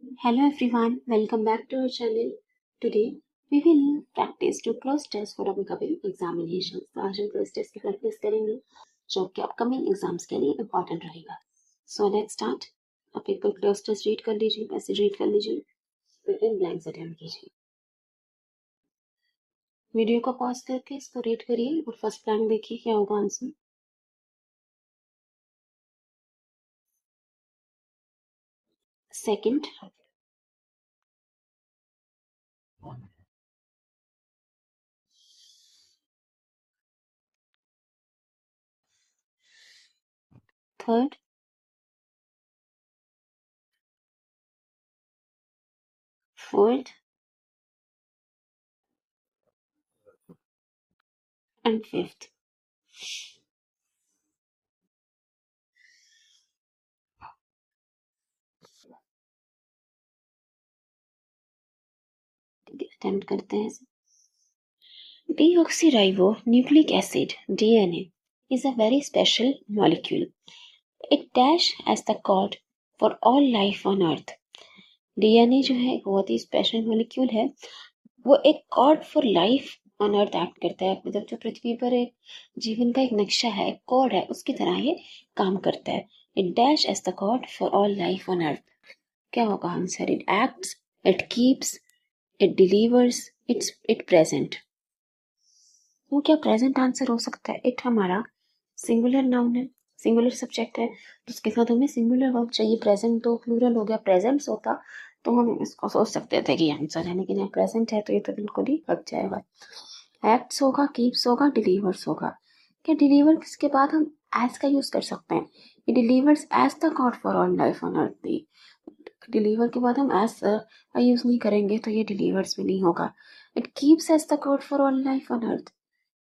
Hello everyone, welcome back to our channel. Today we will practice to close test for upcoming examinations. तो आज हम close test की practice करेंगे जो कि upcoming exams के लिए important रहेगा. So let's start. आप एक बार close test read कर लीजिए, passage read कर लीजिए, फिर इन blanks attempt कीजिए. वीडियो को पॉज करके इसको रीड करिए और फर्स्ट blank देखिए क्या होगा answer. Second, third, fourth and fifth. Attempt करते हैं. Deoxyribonucleic acid (DNA) is a very special molecule. It dash as the code for all life on Earth. DNA जो है एक बहुत ही स्पेशल मॉलिक्यूल है. वो एक code for life on earth act करता है. मतलब जो पृथ्वी पर एक जीवन का एक नक्शा है, एक कोड है, उसकी तरह ये काम करता है. It dash as the code for all life on Earth. क्या होगा answer? It acts, it keeps, it delivers, it present. वो क्या प्रेजेंट आंसर हो सकता है? इट हमारा सिंगुलर नाउन है, सिंगुलर सब्जेक्ट है, तो उसके साथ हमें सिंगुलर वर्ब चाहिए. प्रेजेंट तो प्लूरल हो गया, प्रेजेंट्स होता तो हम इसको सोच सकते थे कि आंसर है, लेकिन यहाँ प्रेजेंट है तो ये तो बिल्कुल ही हट जाएगा. एक्ट्स होगा, कीप्स होगा, डिलीवर्स होगा. क्या डिलीवर किसके बाद हम एज का यूज कर सकते हैं? ये delivers as the god for all life on earth. Deliver के बाद हम एज का यूज नहीं करेंगे तो ये डिलीवर्स भी नहीं होगा. It keeps as the god for all life on earth.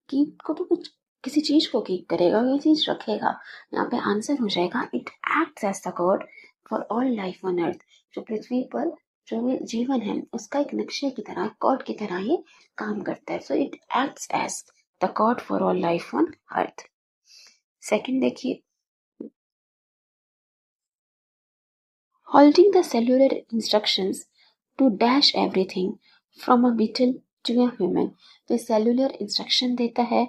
Keep को तो कुछ किसी चीज को कीप करेगा, ये चीज रखेगा. यहाँ पे आंसर हो जाएगा it acts as the god for all life on earth. जो पृथ्वी पर जो जीवन है उसका एक नक्शे की तरह, गॉड की तरह ये काम करता है. So it acts as the god for all life on earth. Second देखिए, holding the cellular instructions to dash everything from a beetle to a human. तो सेलुलर इंस्ट्रक्शन देता है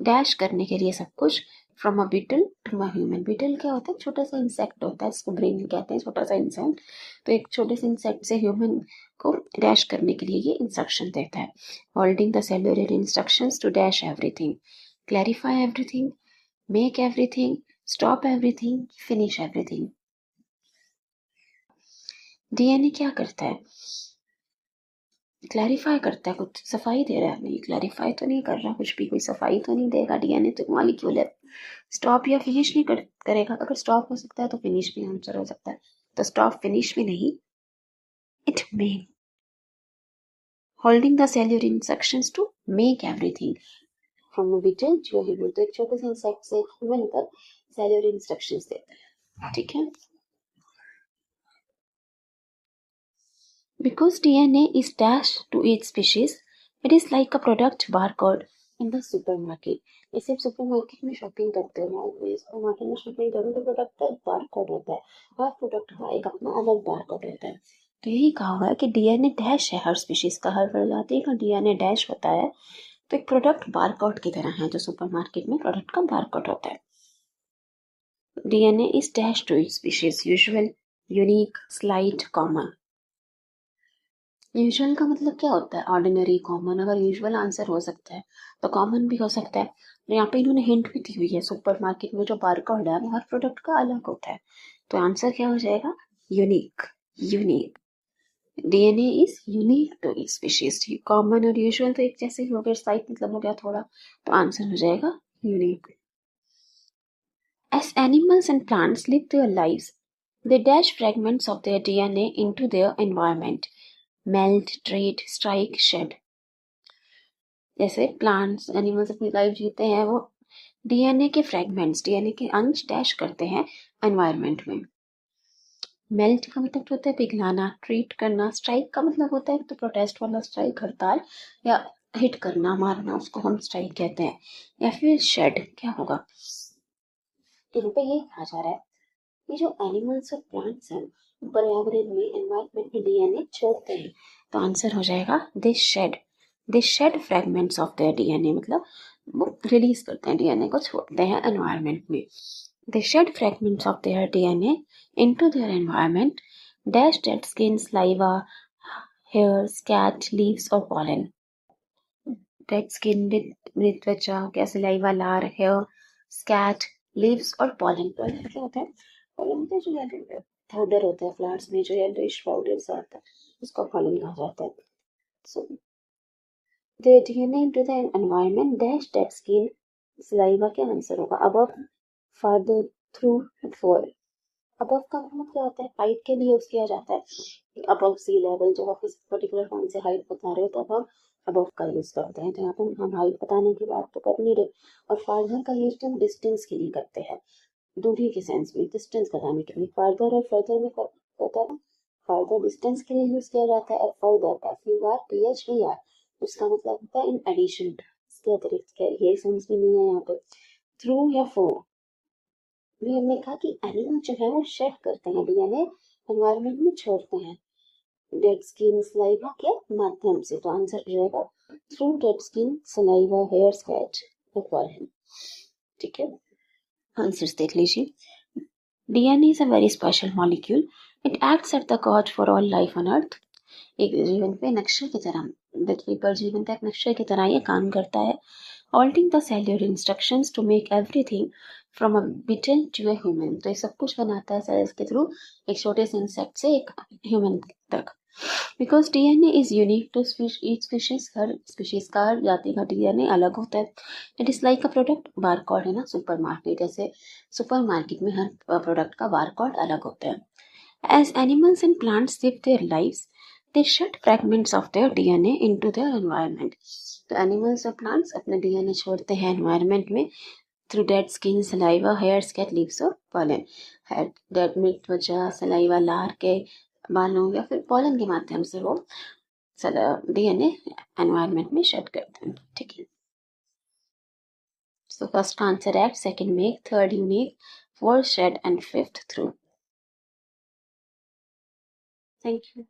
डैश करने के लिए सब कुछ, from a beetle to a human. Beetle क्या होता है? छोटा सा इंसेक्ट होता है, इसको ब्रेन कहते हैं, छोटा सा इंसेक्ट. तो एक छोटे से इंसेक्ट से ह्यूमन को डैश करने के लिए ये इंस्ट्रक्शन देता है. Holding the cellular instructions to dash everything, clarify everything, make everything, stop everything, finish everything. DNA क्या करता है? क्लैरिफाई करता है, कुछ सफाई दे रहा है. नहीं, क्लैरिफाई तो नहीं कर रहा कुछ भी, कोई सफाई तो नहीं देगा. डीएनए तो मॉलिक्यूल है. स्टॉप या फिनिश नहीं करेगा. अगर स्टॉप हो सकता है तो फिनिश भी आंसर हो सकता है. तो स्टॉप फिनिश भी नहीं. It may holding the cellular instructions to make everything from a beetle to a human. तो एक छोटे से इंसेक्ट से ह्यूमन तक सेल्यूलर इंस्ट्रक्शंस देता है. ठीक है. Because DNA is dashed to each species, it is like a product barcode in the supermarket. इसे आप सुपरमार्केट में शॉपिंग करते हो, सुपरमार्केट में शॉपिंग करो तो प्रोडक्ट का बारकोड होता है. हर प्रोडक्ट का एक अपना अलग बारकोड होता है. तो यही कहा हुआ है कि डीएनए डैश है हर स्पीशीज का, हर प्रजाति का डीएनए डैश होता है. तो एक प्रोडक्ट बारकोड की तरह है जो सुपरमार्केट में प्रोडक्ट का बारकोड होता है. DNA is dash to each species, usual, unique, slight, common. Usual का मतलब क्या होता है? Ordinary, common. अगर यूजुअल आंसर हो सकता है तो कॉमन भी हो सकता है. यहाँ पे इन्होंने हिंट भी दी हुई है, सुपरमार्केट में जो बारकोड है वो हर प्रोडक्ट का अलग होता है. तो आंसर क्या हो जाएगा? Unique. Unique. DNA is unique to each species. Common और यूजुअल तो एक जैसे ही हो गया, साइट मतलब हो गया थोड़ा, तो आंसर हो जाएगा unique. As animals and plants live their lives, they dash fragments of their DNA into their environment. Melt, trade, strike, shed. जैसे प्लांट्स, एनिमल्स अपनी लाइफ जीते हैं, वो डीएनए के फ्रैगमेंट्स, डीएनए के अंश डैश करते हैं एनवायरनमेंट में. मेल्ट का मतलब होता है पिघलाना, ट्रीट करना. स्ट्राइक का मतलब होता है तो प्रोटेस्ट वाला स्ट्राइक, हड़ताल या हिट करना, मारना, उसको हम स्ट्राइक कहते हैं. या फिर शेड. क्या होगा? इन पे ये कहा जा रहा है कि जो एनिमल्स और प्लांट्स हैं पर्यावरण में, एनवायरमेंट में डीएनए छोड़ते हैं, तो आंसर हो जाएगा they shed fragments of their DNA, मतलब वो रिलीज करते हैं, डीएनए को छोड़ते हैं एनवायरमेंट में। They shed fragments of their DNA into their environment dash dead skin, saliva, hair, scat, leaves और पॉलन। डेड स्किन, मृत त्वचा, क्या सलाइवा, लार, हेयर, स्कैट, लीव्स और पॉलन। पॉलन मतलब होता है, पॉलन होता है जो येलो पाउडर होता है फ्लावर्स में, जो येलोइश पाउडर सा आता है, उसको पॉलन कहा जाता है। So the DNA into the environment dash dead skin, saliva के आंसर होगा। Above, father, through, for. Above का मतलब क्या होता है, हाइट के लिए यूज किया जाता है। अबव सी लेवल, जब आप किसी पर्टिकुलर पॉइंट से हाइट बता रहे हो तो अब हम अबव का यूज करते हैं, तो यहाँ पे हम हाइट बताने की बात तो कर नहीं रहे। और फार्दर का यूज हम डिस्टेंस के लिए करते हैं, दूरी के सेंस में, डिस्टेंस बताने के लिए। फार्दर और फर्दर में होता है, फार्दर डिस्टेंस के लिए यूज किया जाता है, और फर्दर FUR उसका मतलब होता है इन एडिशन, इसके अतिरिक्त। ये सेंस भी नहीं है यहाँ पे। थ्रू या फोर, भी हमने कहा कि एनिमल जो है वो शेड करते हैं डीएनए, एनवायरमेंट में छोड़ते हैं डेड स्किन, सलाइवा के माध्यम से, तो आंसर हो जाएगा through dead skin, saliva, hair, scat और पॉलन। ठीक है, आंसर्स देख लीजिए। DNA is a very special molecule, it acts at the cause for all life on earth. एक जीवन पे नक्शे की तरह, पृथ्वी पर जीवन का एक नक्शे की तरह ये काम करता है, altering the cellular instructions to make everything from a beetle to a human। तो ये सब कुछ बनाता है सेल्स के थ्रू, एक छोटे से इंसेक्ट से एक ह्यूमन तक। Because DNA is unique to each species, हर स्पीशीज का, हर जाति का डीएनए अलग होता है। It is like a product bar code है ना, सुपर मार्केट, जैसे सुपर मार्केट में हर प्रोडक्ट का बार कोड अलग होता है। As animals and plants live their lives, they shed fragments of their DNA into their environment। तो एनिमल्स और प्लांट्स अपने डीएनए छोड़ते हैं एनवायरनमेंट में through dead skin, saliva, hair, scat, leaves और पॉलन। डेड मिल्क, त्वचा, सलाइवा, लार के बालों या फिर पॉलन के माध्यम से वो डीएनए एनवायरनमेंट में शेड करते हैं। ठीक है, so first answer act, second make, third unique, fourth shed and fifth through. Thank you.